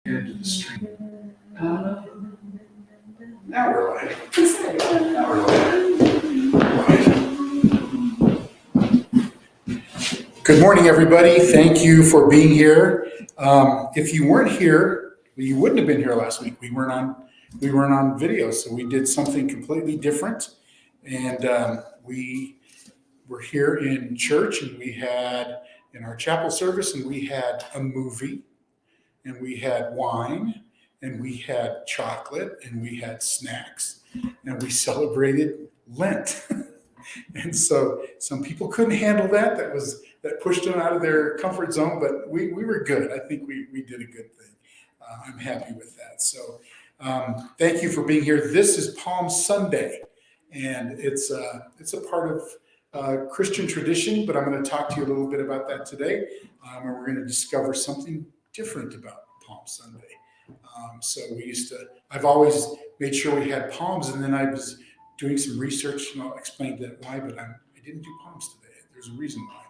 Into the street. Now we're live. Now we're live. Good morning, everybody. Thank you for being here. If you weren't here, you wouldn't have been here last week. We weren't on video, so we did something completely different. And we were here in church, and we had in our chapel service, and we had a movie, and we had wine, and we had chocolate, and we had snacks, and we celebrated Lent. And so some people couldn't handle that. That pushed them out of their comfort zone, but we were good. I think we did a good thing. I'm happy with that. So thank you for being here. This is Palm Sunday, and it's a part of Christian tradition, but I'm going to talk to you a little bit about that today, and we're going to discover something different about Palm Sunday. So I've always made sure we had palms, and then I was doing some research, and I'll explain that why, but I didn't do palms today. There's a reason why,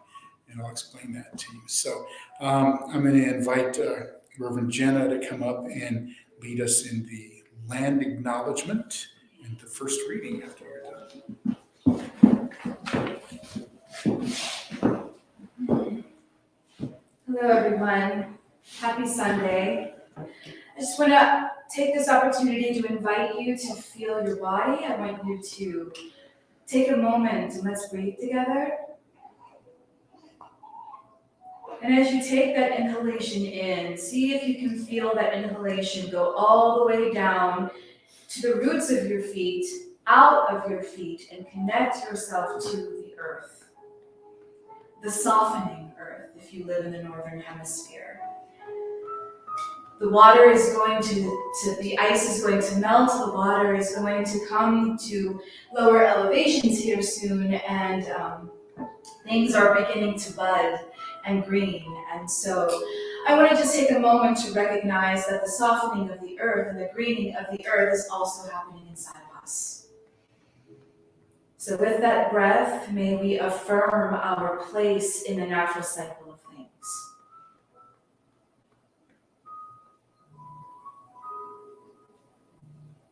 and I'll explain that to you. So I'm going to invite Reverend Jenna to come up and lead us in the land acknowledgement and the first reading after you're done. Hello, everyone. Happy Sunday. I just want to take this opportunity to invite you to feel your body. I want you to take a moment and let's breathe together. And as you take that inhalation in, see if you can feel that inhalation go all the way down to the roots of your feet, out of your feet, and connect yourself to the earth. The softening earth, if you live in the northern hemisphere. The water is going the ice is going to melt, the water is going to come to lower elevations here soon, and things are beginning to bud and green. And so I want to just take a moment to recognize that the softening of the earth and the greening of the earth is also happening inside of us. So with that breath, may we affirm our place in the natural cycle of things.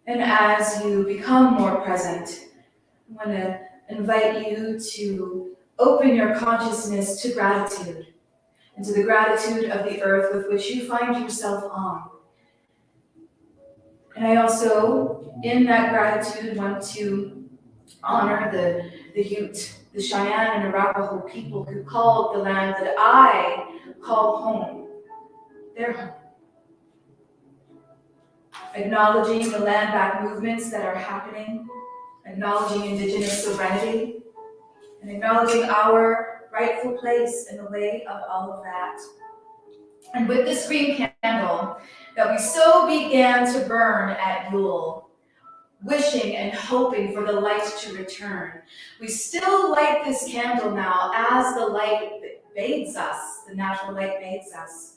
And as you become more present, I want to invite you to open your consciousness to gratitude and to the gratitude of the earth with which you find yourself on. And I also, in that gratitude, want to honor the Ute, the Cheyenne and Arapaho people who called the land that I call home, their home. Acknowledging the land back movements that are happening, acknowledging Indigenous sovereignty, and acknowledging our rightful place in the way of all of that. And with this green candle that we so began to burn at Yule, wishing and hoping for the light to return, we still light this candle now as the light bathes us, the natural light bathes us,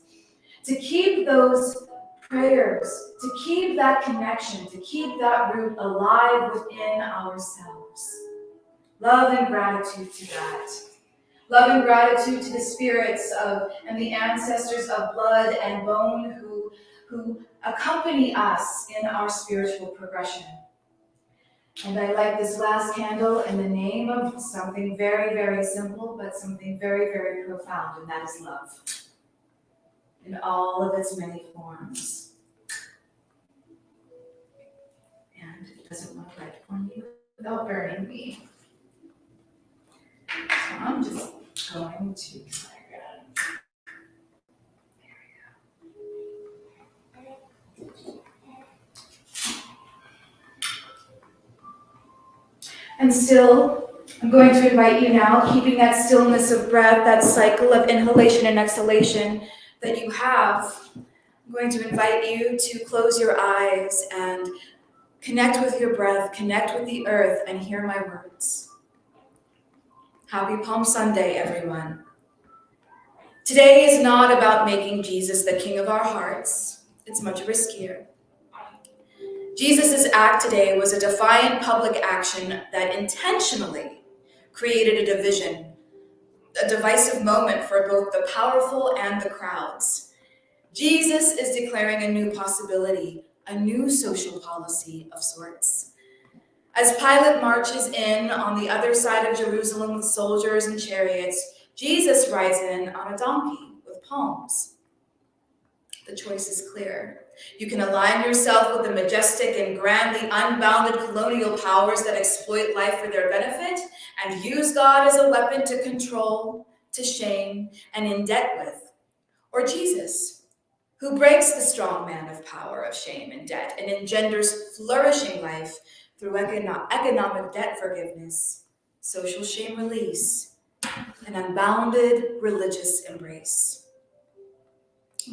to keep those prayers, to keep that connection, to keep that root alive within ourselves. Love and gratitude to that. Love and gratitude to the spirits of and the ancestors of blood and bone who accompany us in our spiritual progression. And I light this last candle in the name of something very, very simple, but something very, very profound, and that is love. In all of its many forms. And it doesn't look right on you without burning me. So I'm just going to And still, I'm going to invite you now, keeping that stillness of breath, that cycle of inhalation and exhalation that you have. I'm going to invite you to close your eyes and connect with your breath, connect with the earth, and hear my words. Happy Palm Sunday, everyone. Today is not about making Jesus the king of our hearts. It's much riskier. Jesus' act today was a defiant public action that intentionally created a division, a divisive moment for both the powerful and the crowds. Jesus is declaring a new possibility, a new social policy of sorts. As Pilate marches in on the other side of Jerusalem with soldiers and chariots, Jesus rides in on a donkey with palms. The choice is clear. You can align yourself with the majestic and grandly unbounded colonial powers that exploit life for their benefit and use God as a weapon to control, to shame, and in debt with. Or Jesus, who breaks the strong man of power, of shame, and debt, and engenders flourishing life through economic debt forgiveness, social shame release, and unbounded religious embrace.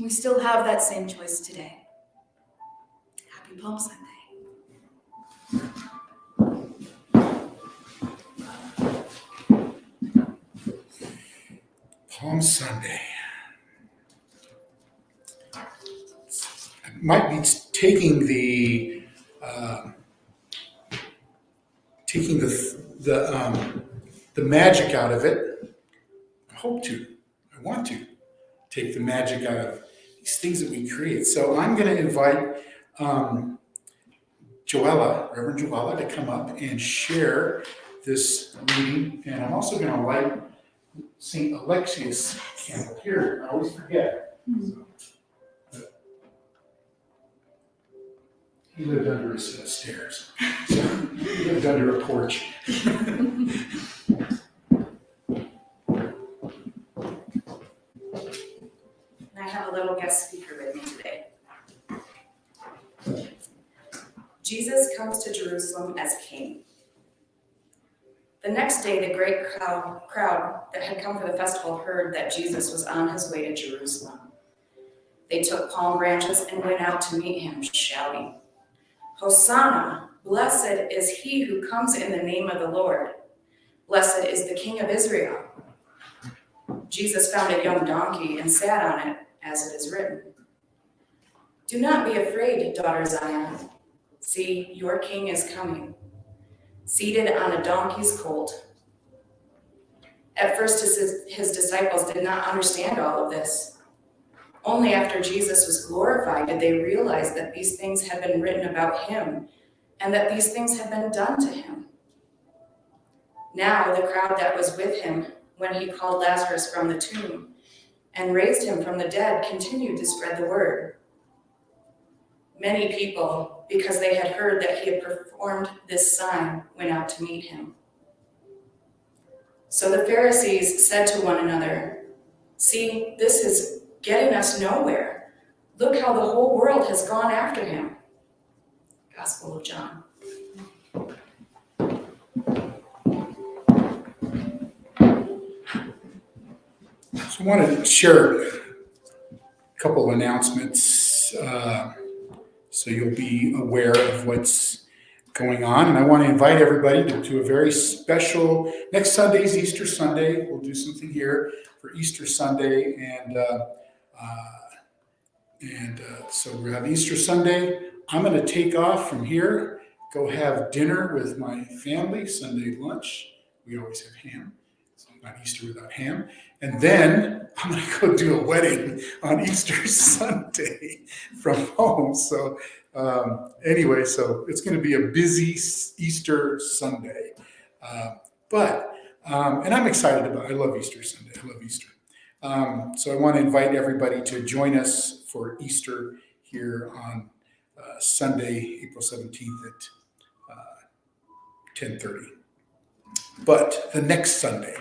We still have that same choice today. Happy Palm Sunday. Palm Sunday. I might be taking the magic out of it. I hope to. I want to take the magic out of these things that we create. So I'm going to invite Reverend Joella, to come up and share this reading. And I'm also going to light St. Alexius candle here. I always forget. He lived under a set of stairs. So he lived under a porch. I have a little guest speaker with me today. Jesus comes to Jerusalem as king. The next day, the great crowd that had come for the festival heard that Jesus was on his way to Jerusalem. They took palm branches and went out to meet him, shouting, "Hosanna! Blessed is he who comes in the name of the Lord. Blessed is the King of Israel." Jesus found a young donkey and sat on it, as it is written, "Do not be afraid, daughter Zion. See, your king is coming, seated on a donkey's colt." At first, his disciples did not understand all of this. Only after Jesus was glorified did they realize that these things had been written about him and that these things had been done to him. Now, the crowd that was with him when he called Lazarus from the tomb and raised him from the dead continued to spread the word. Many people, because they had heard that he had performed this sign, went out to meet him. So the Pharisees said to one another, "See, this is getting us nowhere. Look how the whole world has gone after him." Gospel of John. So I want to share a couple of announcements so you'll be aware of what's going on. And I want to invite everybody to a very special, next Sunday is Easter Sunday. We'll do something here for Easter Sunday. So we'll have Easter Sunday. I'm going to take off from here, go have dinner with my family, Sunday lunch. We always have ham. It's not Easter without ham. And then I'm going to go do a wedding on Easter Sunday from home. So anyway, so it's going to be a busy Easter Sunday. And I'm excited about it. I love Easter Sunday. I love Easter. So I want to invite everybody to join us for Easter here on Sunday, April 17th at 10:30. But the next Sunday,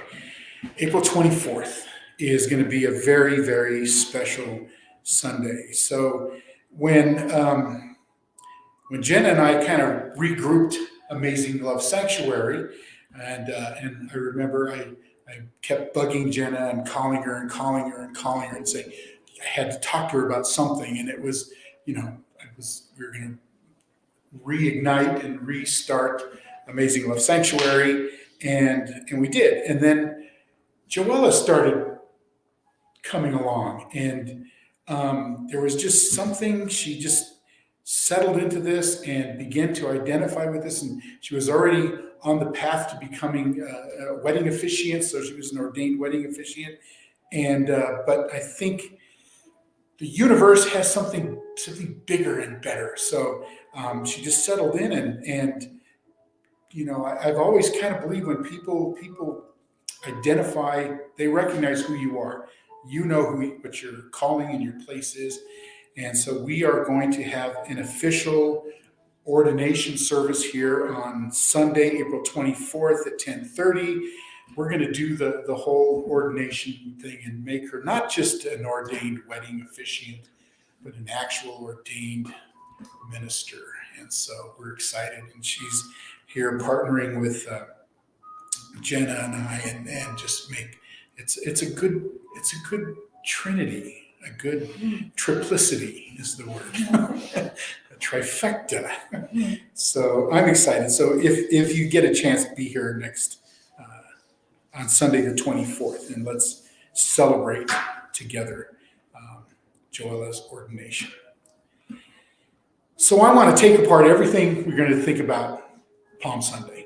April 24th, is going to be a very, very special Sunday. So when Jenna and I kind of regrouped Amazing Love Sanctuary, and I remember I kept bugging Jenna and calling her and saying I had to talk to her about something, and it was, we were going to reignite and restart Amazing Love Sanctuary, and we did. And then Joella started coming along, and there was just something, she just settled into this and began to identify with this, and she was already on the path to becoming a wedding officiant, so she was an ordained wedding officiant. And but I think the universe has something bigger and better. So she just settled in, and I've always kind of believed when people identify, they recognize who you are. You know what your calling and your place is. And so we are going to have an official ordination service here on Sunday, April 24th at 10:30. We're going to do the whole ordination thing and make her not just an ordained wedding officiant, but an actual ordained minister. And so we're excited. And she's here partnering with Jenna and I, and just make it's a good trinity. A good triplicity is the word. A trifecta. So I'm excited. So if you get a chance, be here next on Sunday the 24th, and let's celebrate together Joella's ordination. So I want to take apart everything we're going to think about Palm Sunday.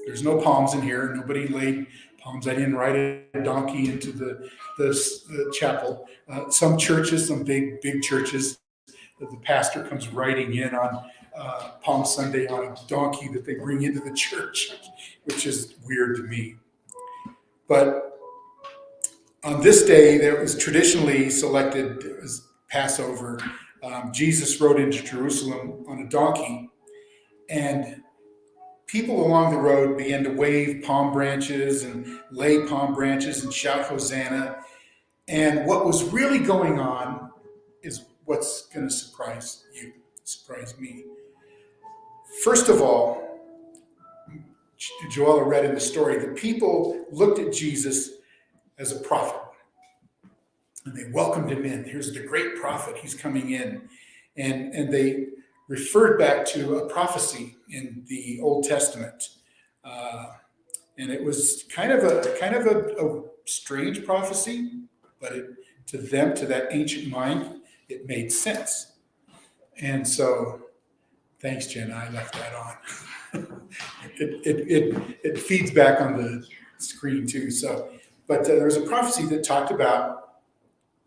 There's no palms in here. Nobody laid palms. I didn't ride a donkey into the chapel. Some churches, some big churches, the pastor comes riding in on Palm Sunday on a donkey that they bring into the church, which is weird to me. But on this day, that was traditionally selected as Passover. Jesus rode into Jerusalem on a donkey, and people along the road began to wave palm branches and lay palm branches and shout Hosanna. And what was really going on is what's going to surprise you, surprise me. First of all, Joella read in the story, the people looked at Jesus as a prophet. And they welcomed him in. Here's the great prophet. He's coming in. And they referred back to a prophecy in the Old Testament. And it was kind of a strange prophecy, but to them, to that ancient mind, it made sense. And so, thanks, Jen. I left that on. It feeds back on the screen too. So, but there was a prophecy that talked about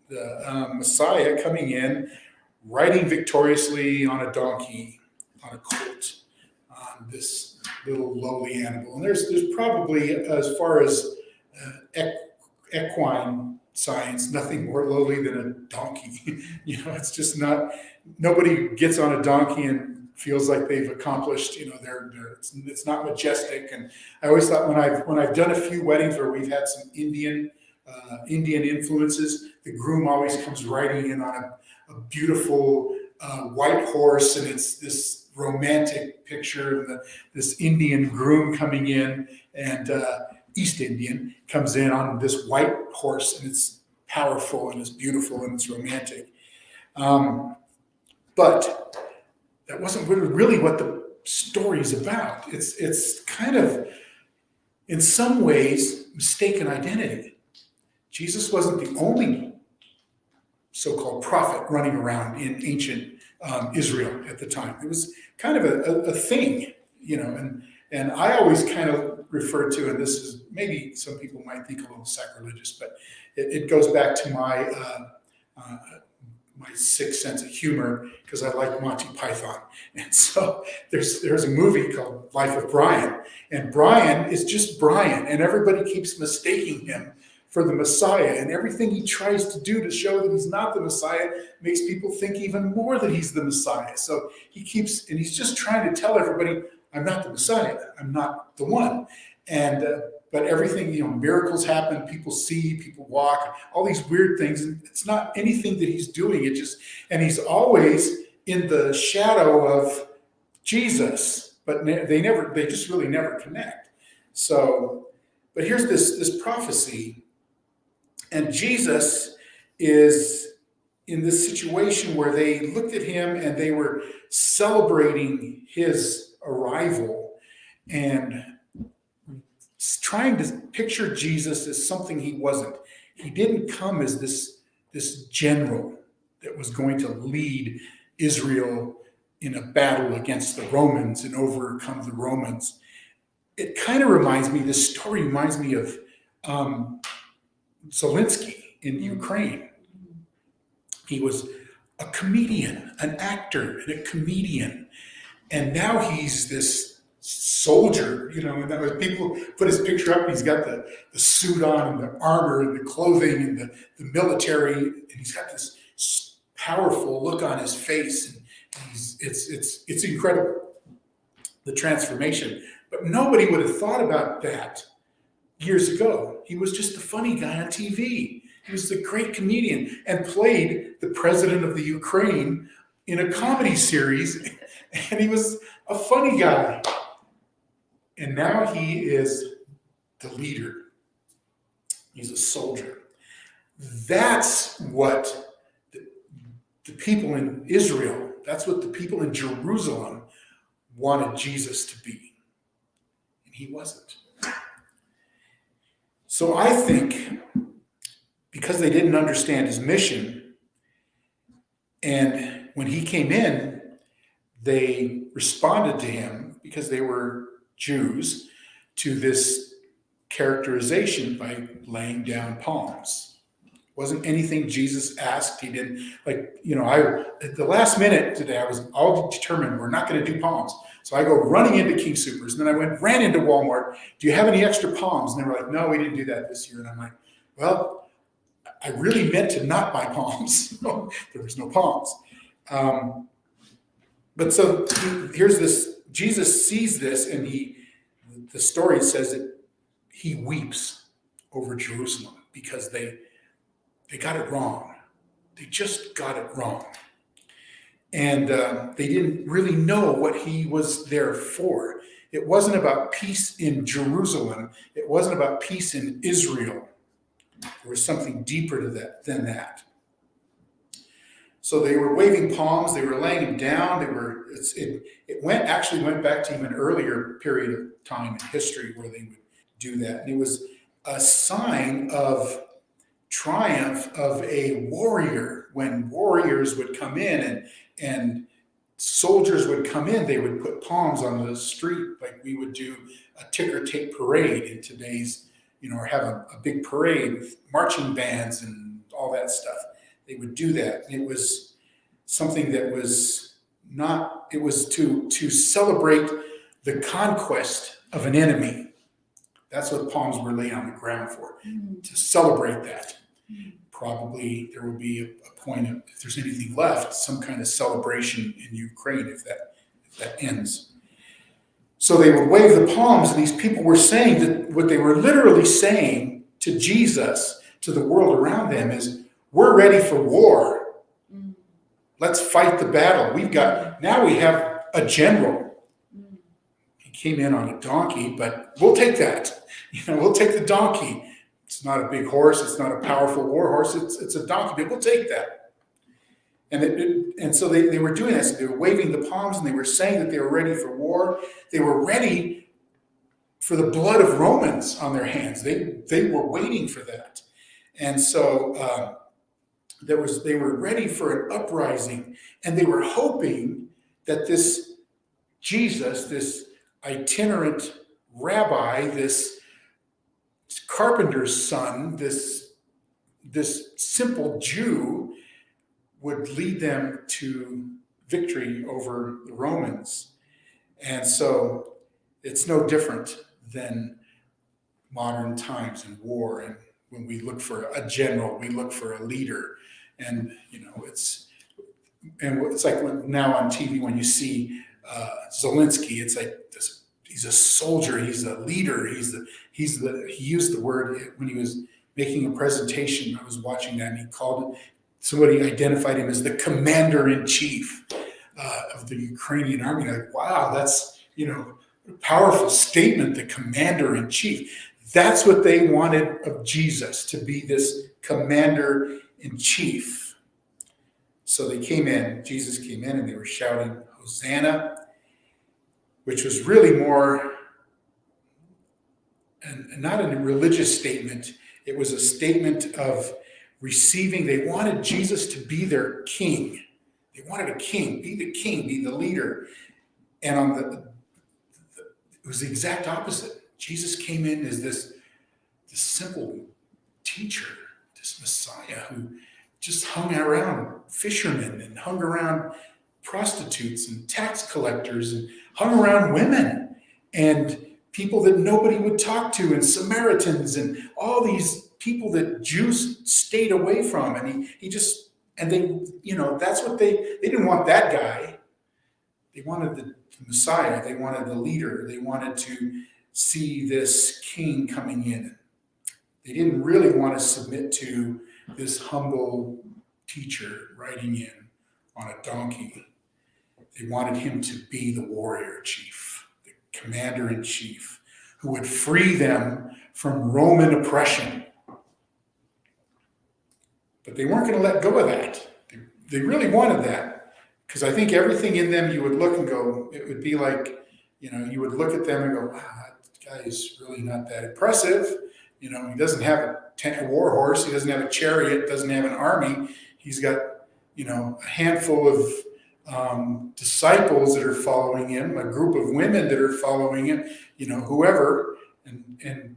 the Messiah coming in, riding victoriously on a donkey, on a colt, on this little lowly animal. And there's probably, as far as equine science, nothing more lowly than a donkey. It's just not. Nobody gets on a donkey and feels like they've accomplished. It's not majestic. And I always thought when I've done a few weddings where we've had some Indian influences, the groom always comes riding in on a beautiful white horse, and it's this romantic picture of this Indian groom coming in, and East Indian comes in on this white horse, and it's powerful and it's beautiful and it's romantic. But that wasn't really what the story's about. It's kind of, in some ways, mistaken identity. Jesus wasn't the only so-called prophet running around in ancient Israel at the time. It was kind of a thing, and I always kind of refer to, and this is maybe some people might think a little sacrilegious, but it goes back to my sixth sense of humor, because I like Monty Python. And so there's a movie called Life of Brian, and Brian is just Brian, and everybody keeps mistaking him for the Messiah, and everything he tries to do to show that he's not the Messiah makes people think even more that he's the Messiah. So he's just trying to tell everybody, I'm not the Messiah, I'm not the one. And but everything, miracles happen, people see, people walk, all these weird things, and it's not anything that he's doing. And he's always in the shadow of Jesus, but they just really never connect. So, but here's this prophecy. And Jesus is in this situation where they looked at him and they were celebrating his arrival and trying to picture Jesus as something he wasn't. He didn't come as this general that was going to lead Israel in a battle against the Romans and overcome the Romans. It kind of reminds me, this story reminds me of Zelensky in Ukraine. He was a comedian, an actor, and a comedian. And now he's this soldier, and that was, people put his picture up, and he's got the suit on and the armor and the clothing and the military, and he's got this powerful look on his face. And it's incredible, the transformation. But nobody would have thought about that years ago. He was just a funny guy on TV. He was the great comedian and played the president of the Ukraine in a comedy series, and he was a funny guy. And now he is the leader. He's a soldier. That's what the people in Israel, that's what the people in Jerusalem wanted Jesus to be. And he wasn't. So I think because they didn't understand his mission, and when he came in, they responded to him, because they were Jews, to this characterization by laying down palms. It wasn't anything Jesus asked. He didn't, at the last minute today, I was all determined we're not going to do palms. So I go running into King Soopers, and then I ran into Walmart. Do you have any extra palms? And they were like, no, we didn't do that this year. And I'm like, well, I really meant to not buy palms. So there was no palms. But so here's this, Jesus sees this, and the story says that he weeps over Jerusalem because they got it wrong. They just got it wrong. And they didn't really know what he was there for. It wasn't about peace in Jerusalem. It wasn't about peace in Israel. There was something deeper to that than that. So they were waving palms. They were laying them down. It went back to even earlier period of time in history where they would do that. And it was a sign of triumph of a warrior. When warriors would come in and soldiers would come in, they would put palms on the street, like we would do a ticker tape parade in today's, or have a big parade with marching bands and all that stuff. They would do that. It was something that was not, it was to celebrate the conquest of an enemy. That's what palms were laid on the ground for, to celebrate that. Probably there will be a point of, if there's anything left, some kind of celebration in Ukraine if that ends. So they would wave the palms, and these people were saying that what they were literally saying to Jesus, to the world around them, is, we're ready for war. Let's fight the battle. Now we have a general. He came in on a donkey, but we'll take that. We'll take the donkey. It's not a big horse. It's not a powerful war horse. It's a donkey, but we'll take that. And so they were doing this. They were waving the palms, and they were saying that they were ready for war. They were ready for the blood of Romans on their hands. They were waiting for that. And so they were ready for an uprising, and they were hoping that this Jesus, this itinerant rabbi, this carpenter's son, this simple Jew, would lead them to victory over the Romans. And so it's no different than modern times in war. And when we look for a general, we look for a leader. And, it's like now on TV, when you see Zelensky, it's like this, he's a soldier, he's a leader, he used the word when he was making a presentation. I was watching that, and he called it, somebody identified him as the commander-in-chief of the Ukrainian army. Like, wow, that's, a powerful statement, the commander-in-chief. That's what they wanted of Jesus, to be this commander-in-chief. So they came in, Jesus came in, and they were shouting, Hosanna, which was really more, and not a religious statement. It was a statement of receiving. They wanted Jesus to be their king. They wanted a king, be the leader. And it was the exact opposite. Jesus came in as this simple teacher, this Messiah who just hung around fishermen and hung around prostitutes and tax collectors and hung around women and people that nobody would talk to, and Samaritans and all these people that Jews stayed away from. And he just, and they, that's what they didn't want that guy. They wanted the Messiah. They wanted the leader. They wanted to see this king coming in. They didn't really want to submit to this humble teacher riding in on a donkey. They wanted him to be the warrior chief, the commander in chief, who would free them from Roman oppression. But they weren't going to let go of that. They really wanted that, because I think everything in them, you would look and go, it would be like, you would look at them and go, wow, that guy is really not that impressive. He doesn't have a war horse. He doesn't have a chariot, doesn't have an army. He's got, a handful of disciples that are following him, a group of women that are following him, whoever. And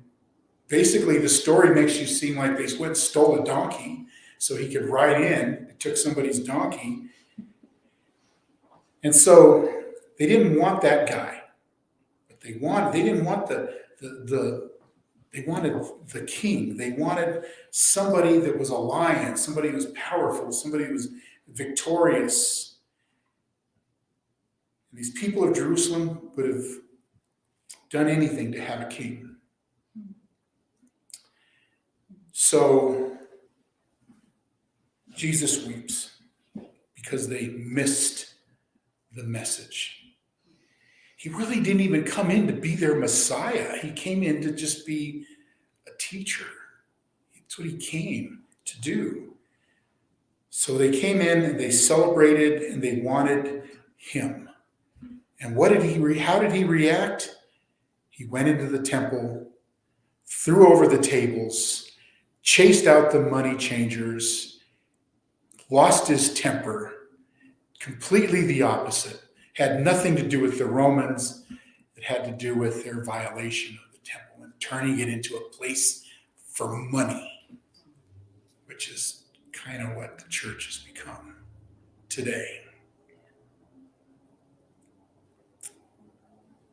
basically the story makes you seem like they went and stole a donkey so he could ride in. They took somebody's donkey. And so they didn't want that guy. But they didn't want they wanted the king. They wanted somebody that was a lion, somebody who was powerful, somebody who was victorious. And these people of Jerusalem would have done anything to have a king. So Jesus weeps because they missed the message. He really didn't even come in to be their Messiah. He came in to just be a teacher. That's what he came to do. So they came in and they celebrated and they wanted him. And how did he react? He went into the temple, threw over the tables, chased out the money changers, lost his temper, completely the opposite. Had nothing to do with the Romans. It had to do with their violation of the temple and turning it into a place for money, which is kind of what the church has become today.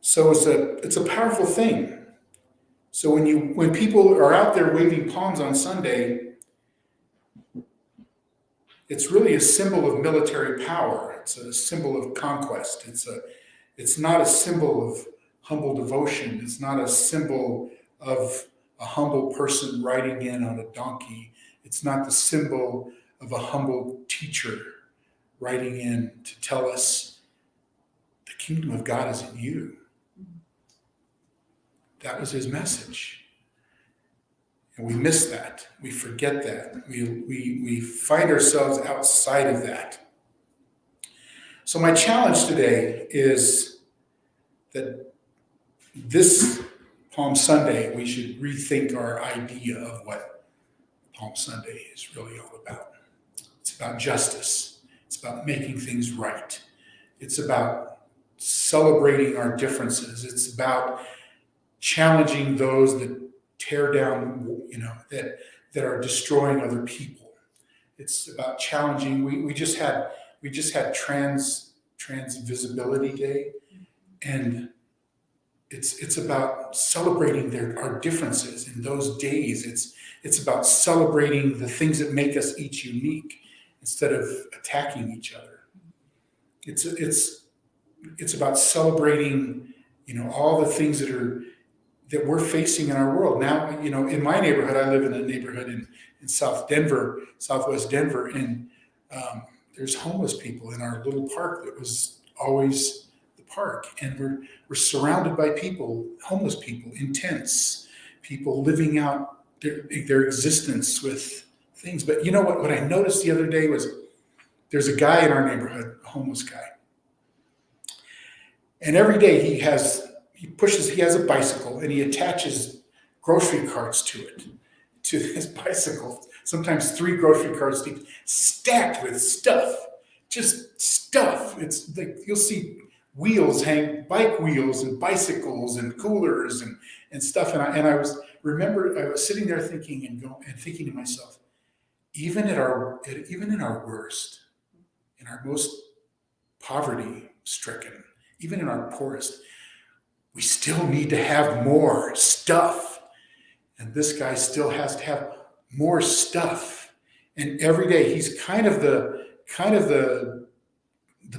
So it's a powerful thing. So when people are out there waving palms on Sunday, it's really a symbol of military power. It's a symbol of conquest. It's not a symbol of humble devotion. It's not a symbol of a humble person riding in on a donkey. It's not the symbol of a humble teacher riding in to tell us the kingdom of God is in you. That was his message. And we miss that. We forget that. We find ourselves outside of that. So my challenge today is that this Palm Sunday, we should rethink our idea of what Palm Sunday is really all about. It's about justice. It's about making things right. It's about celebrating our differences. It's about challenging those that tear down, that are destroying other people. It's about challenging. We just had Trans Visibility Day, and it's about celebrating our differences in those days. It's about celebrating the things that make us each unique instead of attacking each other. It's about celebrating, all the things that we're facing in our world. Now, in my neighborhood, I live in a neighborhood in Southwest Denver, and there's homeless people in our little park that was always the park. And we're surrounded by homeless people in tents, people living out their existence with things. But you know what I noticed the other day was there's a guy in our neighborhood, a homeless guy. And every day he has a bicycle and he attaches grocery carts to his bicycle. Sometimes 3 grocery carts deep, stacked with stuff, just stuff. It's like you'll see bike wheels and bicycles and coolers and stuff. And I was sitting there thinking and thinking to myself, even in our worst, in our most poverty-stricken, even in our poorest, we still need to have more stuff. And this guy still has to have more stuff. And every day he's kind of the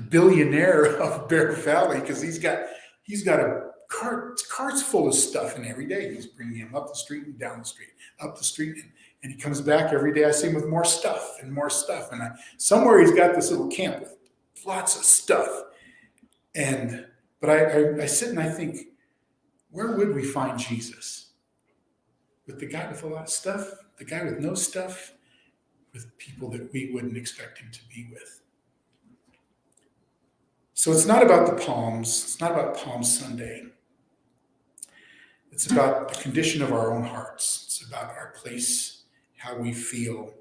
billionaire of Bear Valley, because he's got a carts full of stuff, and every day he's bringing him up the street and down the street, up the street, and he comes back every day. I see him with more stuff and more stuff, and somewhere he's got this little camp with lots of stuff. But I sit and I think, where would we find Jesus? With the guy with a lot of stuff, the guy with no stuff, with people that we wouldn't expect him to be with. So it's not about the Palms. It's not about Palm Sunday. It's about the condition of our own hearts. It's about our place, how we feel,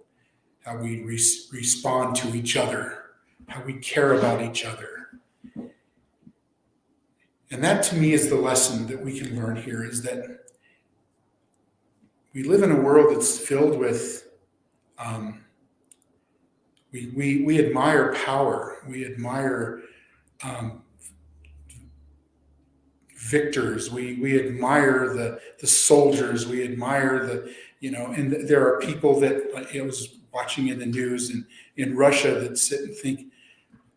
how we respond to each other, how we care about each other. And that, to me, is the lesson that we can learn here, is that we live in a world that's filled with, we admire power. We admire victors. We admire the soldiers. We admire and there are people that, I was watching in the news in Russia that sit and think,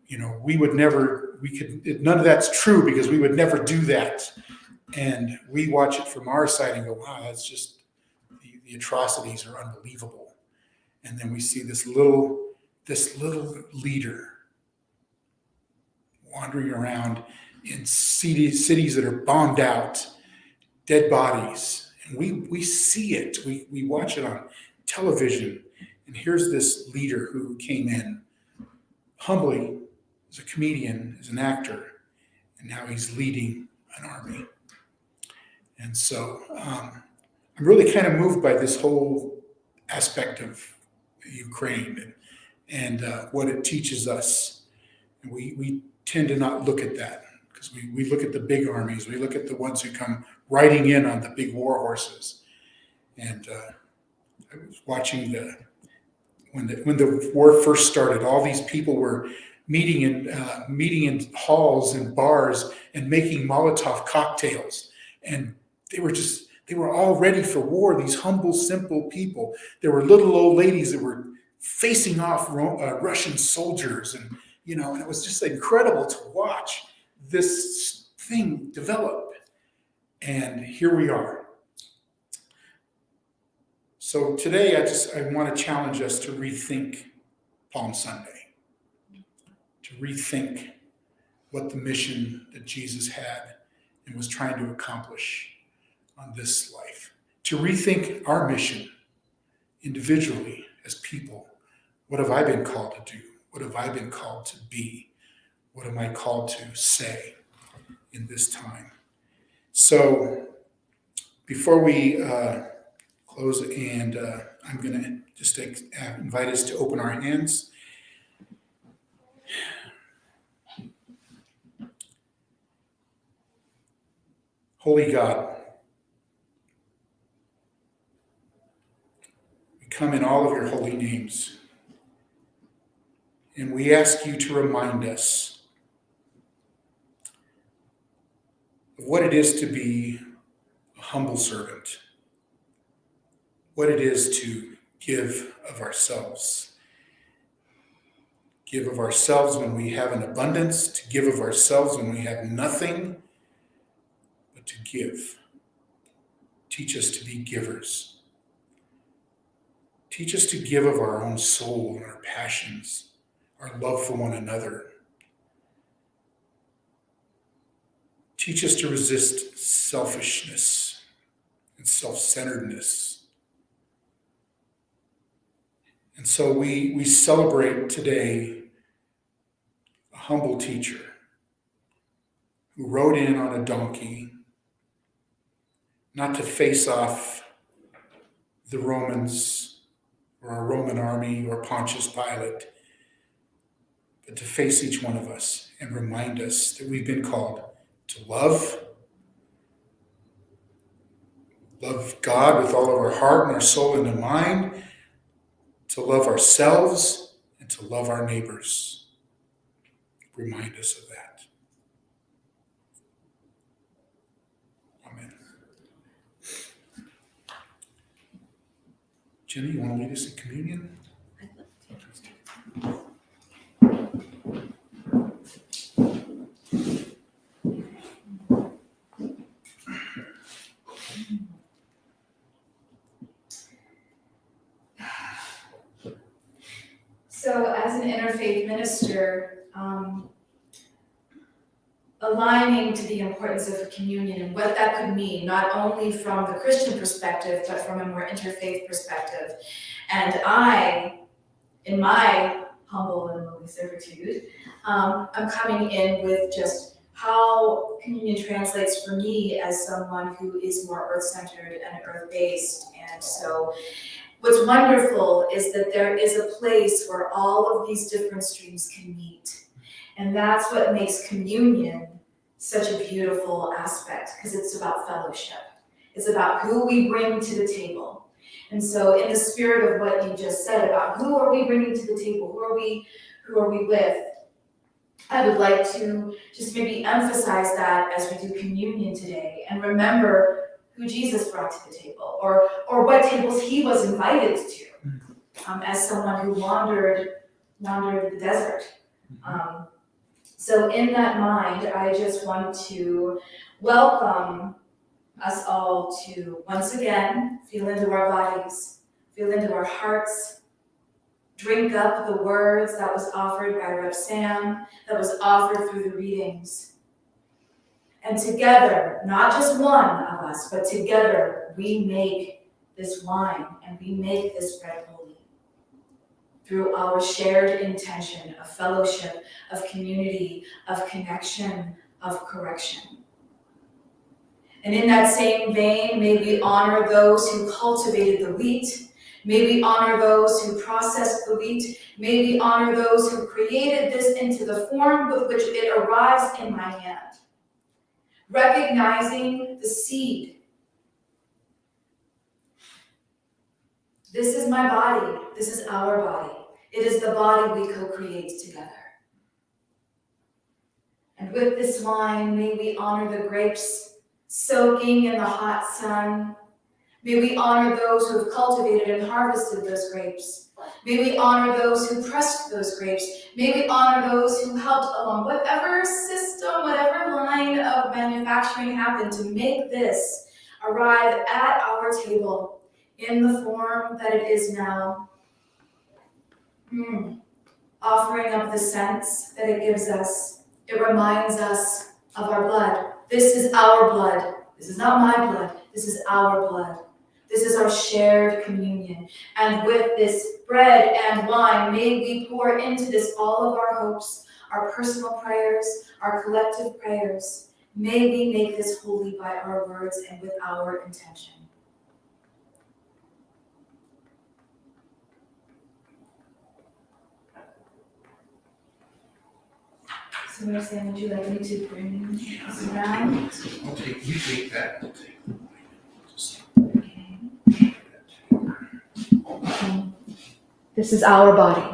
none of that's true, because we would never do that. And we watch it from our side and go, wow, that's just, the atrocities are unbelievable. And then we see this little leader wandering around in cities that are bombed out, dead bodies. And we see it. We watch it on television. And here's this leader who came in humbly as a comedian, as an actor, and now he's leading an army. And so I'm really kind of moved by this whole aspect of Ukraine and what it teaches us. And we tend to not look at that, because we look at the big armies. We look at the ones who come riding in on the big war horses. And I was watching when the war first started, all these people were meeting in halls and bars and making Molotov cocktails. And they were all ready for war, these humble, simple people. There were little old ladies that were facing off Russian soldiers. And it was just incredible to watch this thing develop. And here we are. So today I want to challenge us to rethink Palm Sunday, to rethink what the mission that Jesus had and was trying to accomplish on this life, to rethink our mission individually as people. What have I been called to do? What have I been called to be? What am I called to say in this time? So before we close, and I'm going to just invite us to open our hands. Holy God, we come in all of your holy names, and we ask you to remind us of what it is to be a humble servant, what it is to give of ourselves. Give of ourselves when we have an abundance, to give of ourselves when we have nothing, but to give. Teach us to be givers. Teach us to give of our own soul and our passions, our love for one another. Teach us to resist selfishness and self-centeredness. And so we celebrate today a humble teacher who rode in on a donkey, not to face off the Romans or a Roman army or Pontius Pilate, but to face each one of us and remind us that we've been called to love God with all of our heart and our soul and our mind, to love ourselves and to love our neighbors. Remind us of that. Amen. Jenny, you want to lead us in communion? I'd love to. So as an interfaith minister, aligning to the importance of communion and what that could mean, not only from the Christian perspective, but from a more interfaith perspective. And I, in my humble and lowly servitude, I'm coming in with just how communion translates for me as someone who is more earth-centered and earth-based. And so what's wonderful is that there is a place where all of these different streams can meet. And that's what makes communion such a beautiful aspect, because it's about fellowship. It's about who we bring to the table. And so in the spirit of what you just said about who are we bringing to the table, who are we with, I would like to just maybe emphasize that as we do communion today and remember who Jesus brought to the table, or what tables he was invited to, as someone who wandered the desert. So in that mind, I just want to welcome us all to once again feel into our bodies, feel into our hearts, drink up the words that was offered by Rev Sam, that was offered through the readings. And together, not just one of us, but together, we make this wine and we make this bread holy through our shared intention of fellowship, of community, of connection, of correction. And in that same vein, may we honor those who cultivated the wheat. May we honor those who processed the wheat. May we honor those who created this into the form with which it arrives in my hand. Recognizing the seed. This is my body. This is our body. It is the body we co-create together. And with this wine, may we honor the grapes soaking in the hot sun. May we honor those who have cultivated and harvested those grapes. May we honor those who pressed those grapes. May we honor those who helped along whatever system, whatever line of manufacturing happened to make this arrive at our table in the form that it is now. Offering up the sense that it gives us. It reminds us of our blood. This is our blood. This is not my blood. This is our blood. This is our shared communion. And with this bread and wine, may we pour into this all of our hopes, our personal prayers, our collective prayers. May we make this holy by our words and with our intention. So Sam, would you like me to bring this around? You take that. Okay. This is our body.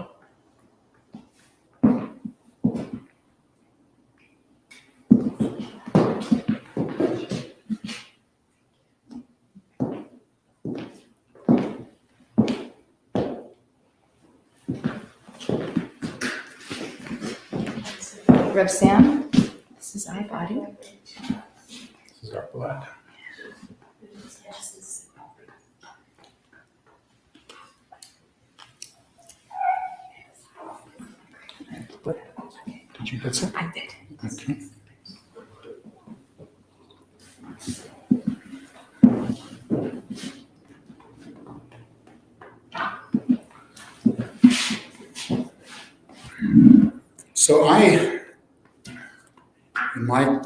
Rev Sam, this is our body. This is our blood. Did you get some? I did. Okay. So in my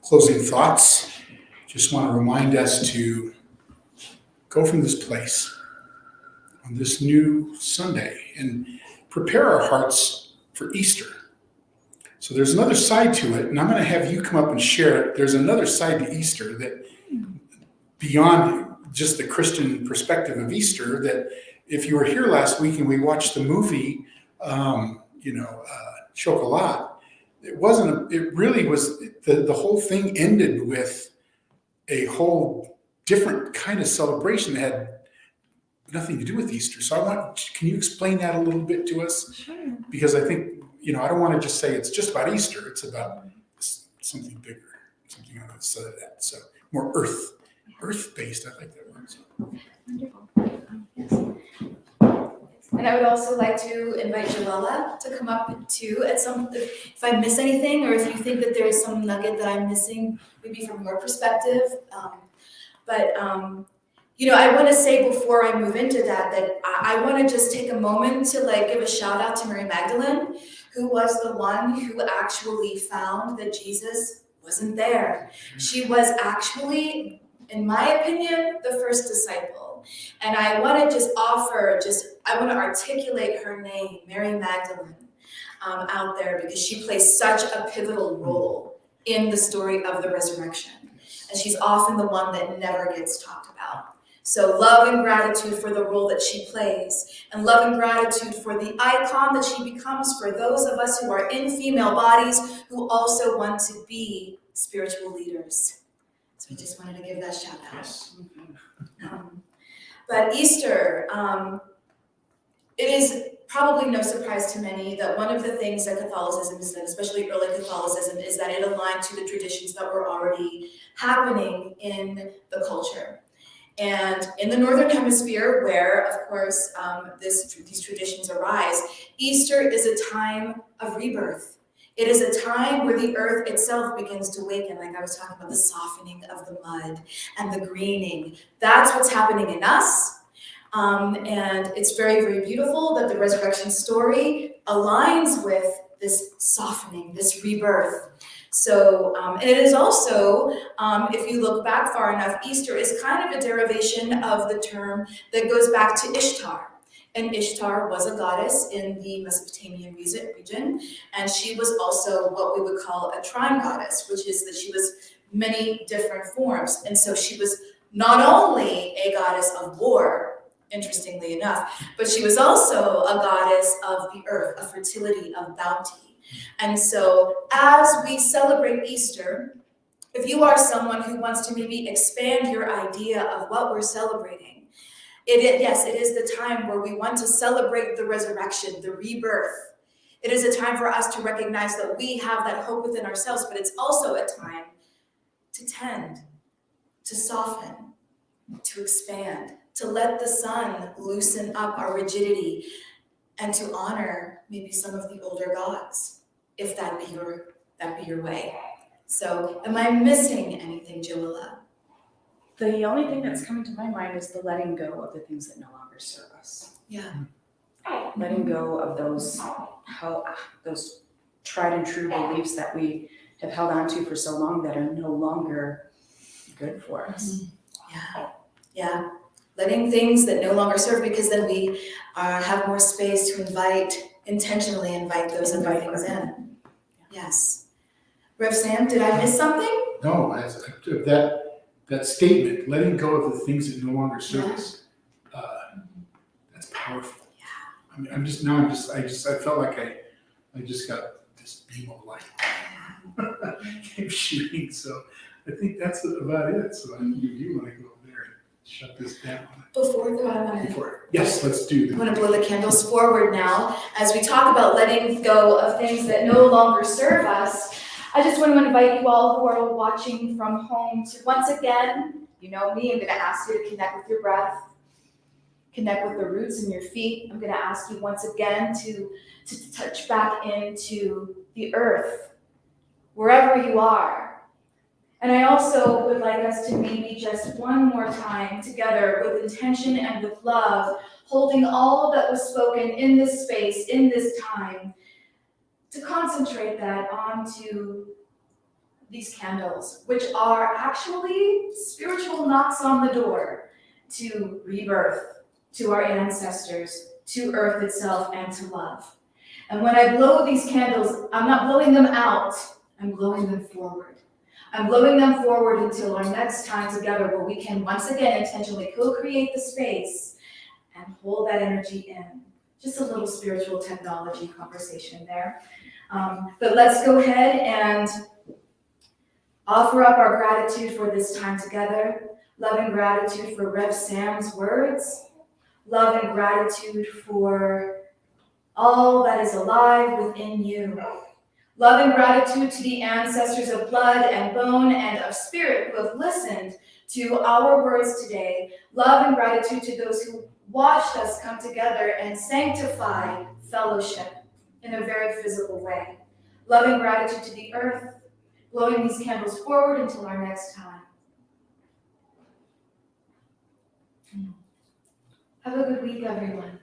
closing thoughts, just want to remind us to go from this place on this new Sunday and prepare our hearts for Easter. So there's another side to it, and I'm going to have you come up and share it. There's another side to Easter that, beyond just the Christian perspective of Easter, that if you were here last week and we watched the movie, Chocolat, it really was, the whole thing ended with a whole different kind of celebration that had nothing to do with Easter. So can you explain that a little bit to us? Sure. Because I think, I don't want to just say it's just about Easter. It's about something bigger, something on the other side of that. So more earth-based. I like that word. Wonderful. Yes. And I would also like to invite Joella to come up too if I miss anything, or if you think that there is some nugget that I'm missing, maybe from your perspective. I want to say before I move into that I want to just take a moment to give a shout out to Mary Magdalene, who was the one who actually found that Jesus wasn't there. She was actually, in my opinion, the first disciple. And I want to I want to articulate her name, Mary Magdalene, out there, because she plays such a pivotal role in the story of the resurrection. And she's often the one that never gets talked about. So love and gratitude for the role that she plays, and love and gratitude for the icon that she becomes for those of us who are in female bodies who also want to be spiritual leaders. So I just wanted to give that shout out. Yes. But Easter, it is probably no surprise to many that one of the things that Catholicism has done, especially early Catholicism, is that it aligned to the traditions that were already happening in the culture. And in the Northern Hemisphere, where, of course, these traditions arise, Easter is a time of rebirth. It is a time where the earth itself begins to awaken, like I was talking about, the softening of the mud and the greening. That's what's happening in us. And it's very, very beautiful that the resurrection story aligns with this softening, this rebirth. So, and it is also, if you look back far enough, Easter is kind of a derivation of the term that goes back to Ishtar. And Ishtar was a goddess in the Mesopotamian region, and she was also what we would call a trine goddess, which is that she was many different forms. And so she was not only a goddess of war, interestingly enough, but she was also a goddess of the earth, of fertility, of bounty. And so as we celebrate Easter, if you are someone who wants to maybe expand your idea of what we're celebrating, it is the time where we want to celebrate the resurrection, the rebirth. It is a time for us to recognize that we have that hope within ourselves, but it's also a time to tend, to soften, to expand, to let the sun loosen up our rigidity, and to honor maybe some of the older gods, if that be your way. So, am I missing anything, Joella? The only thing that's coming to my mind is the letting go of the things that no longer serve us. Yeah. Letting go of those tried and true beliefs that we have held on to for so long that are no longer good for us. Yeah. Letting things that no longer serve, because then we have more space to intentionally invite those other things in. Yes. Rev Sam, did I miss something? No, that statement, letting go of the things that no longer serve us, that's powerful. Yeah. I felt like I just got this beam of light came shooting. So I think that's about it. So I think you want to go over there and shut this down. Yes, let's do that. I'm going to blow the candles forward now as we talk about letting go of things that no longer serve us. I just want to invite you all who are watching from home to once again, you know me, I'm going to ask you to connect with your breath, connect with the roots in your feet. I'm going to ask you once again to touch back into the earth, wherever you are. And I also would like us to maybe just one more time together with intention and with love, holding all that was spoken in this space, in this time, to concentrate that onto these candles, which are actually spiritual knocks on the door to rebirth, to our ancestors, to earth itself, and to love. And when I blow these candles, I'm not blowing them out, I'm blowing them forward. I'm blowing them forward until our next time together, where we can once again intentionally co-create the space and hold that energy in. Just a little spiritual technology conversation there. But let's go ahead and offer up our gratitude for this time together. Love and gratitude for Rev Sam's words. Love and gratitude for all that is alive within you. Love and gratitude to the ancestors of blood and bone and of spirit who have listened to our words today. Love and gratitude to those who watched us come together and sanctify fellowship in a very physical way. Love and gratitude to the earth, blowing these candles forward until our next time. Have a good week, everyone.